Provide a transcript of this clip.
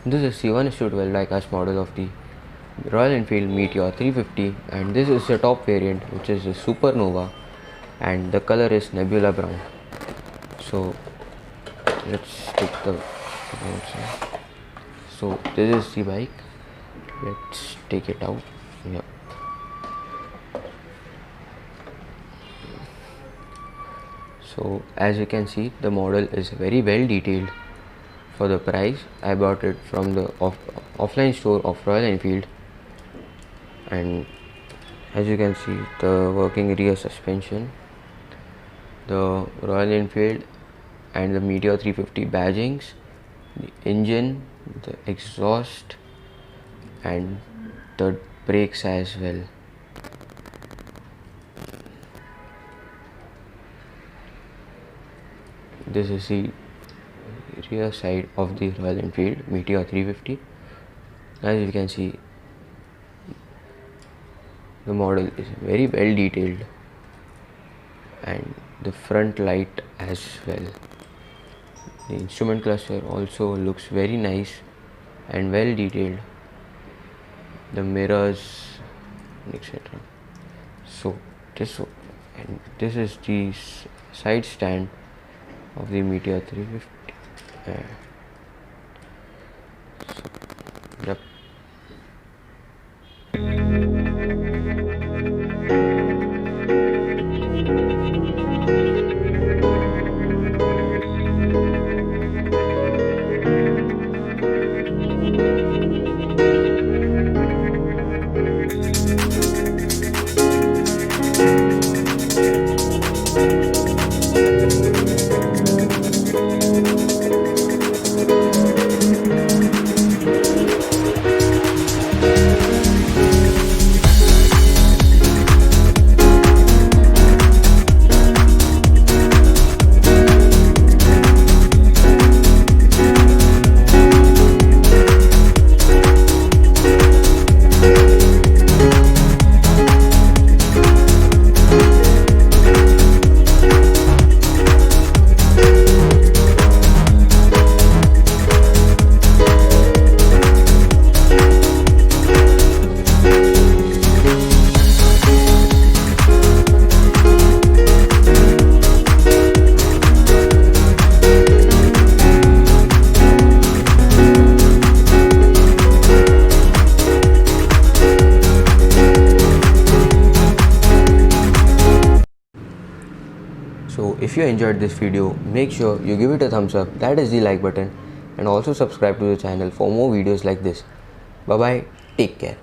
This is C1:12 diecast model of the Royal Enfield Meteor 350, and this is the top variant, which is the Supernova, and the color is Nebula Brown. So let's take the outside. So this is the bike. Let's take it out. Yeah. So as you can see, the model is very well detailed. For the price, I bought it from the offline store of Royal Enfield, and as you can see, the working rear suspension, the Royal Enfield and the Meteor 350 badgings, the engine, the exhaust, and the brakes as well. This is the rear side of the Royal Enfield Meteor 350. As you can see, the model is very well detailed, and the front light as well. The instrument cluster also looks very nice and well detailed. The mirrors, etc. So this is the side stand of the Meteor 350. Yep. So if you enjoyed this video, make sure you give it a thumbs up, that is the like button, and also subscribe to the channel for more videos like this. Bye bye, take care.